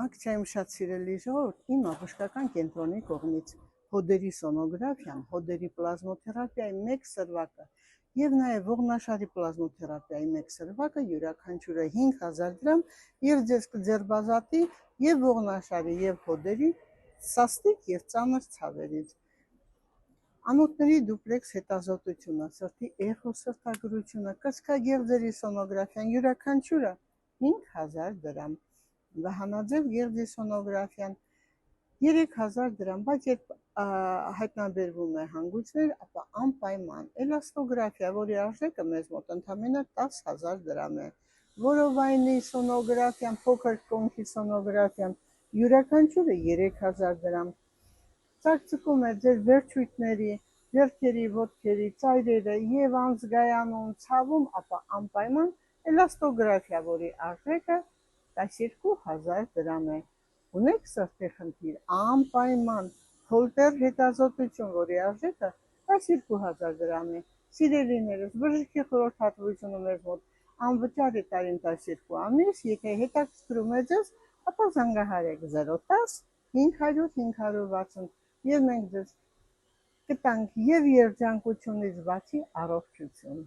Ակցիայում շատ սիրելի ժողովուրդ, իմ բժշկական կենտրոնի կողմից հոդերի սոնոգրաֆիան, հոդերի պլազմոթերապիայի 1 սրվակը եւ նաեւ ողնաշարի պլազմոթերապիայի 1 սրվակը յուրաքանչյուրը 5000 դրամ եւ ձեզ կձերբազատի եւ ողնաշարի եւ հոդերի սաստիկ եւ ծանր ցավերից։ Անոթների դուպլեքս հետազոտությունը, սրտի էխոսրտագրությունը, կրծքագեղձերի սոնոգրաֆիան յուրաքանչյուրը 5000 դրամ։ Վահանաձև գեղձի սոնոգրաֆիան 3000 դրամ, բայց երբ հայտնաբերվում է հանգույցներ, ապա անպայման էլաստոգրաֆիա, որի արժեքը մեզ մոտ ընդամենը 10000 դրամ է, որովայնի սոնոգրաֆիան, փոքր կոնքի սոնոգրաֆիան յուրաքանչյուրը 3000 դրամ, ծակծկում է ձեր վերջույթների, ձեռքերի, ոտքերի, ծայրերը եւ անզգայանում, ցավում, ապա անպայման էլաստոգրաֆիա, որի արժեքը 12000 դրամ է։ Ունեք սրտի խնդիր, անպայման Հոլտեր հետազոտություն, որի արժեքը 12000 դրամ է։ Սիրելիներս, բժշկի խորհրդատվությունը մեզ մոտ անվճար է տարին 12 ամիս, եթե հետաքրքրում է ձեզ, ապա զանգահարեք 010 500 560 եւ մենք ձեզ կտանք եւ երջանկությունից բացի առողջություն։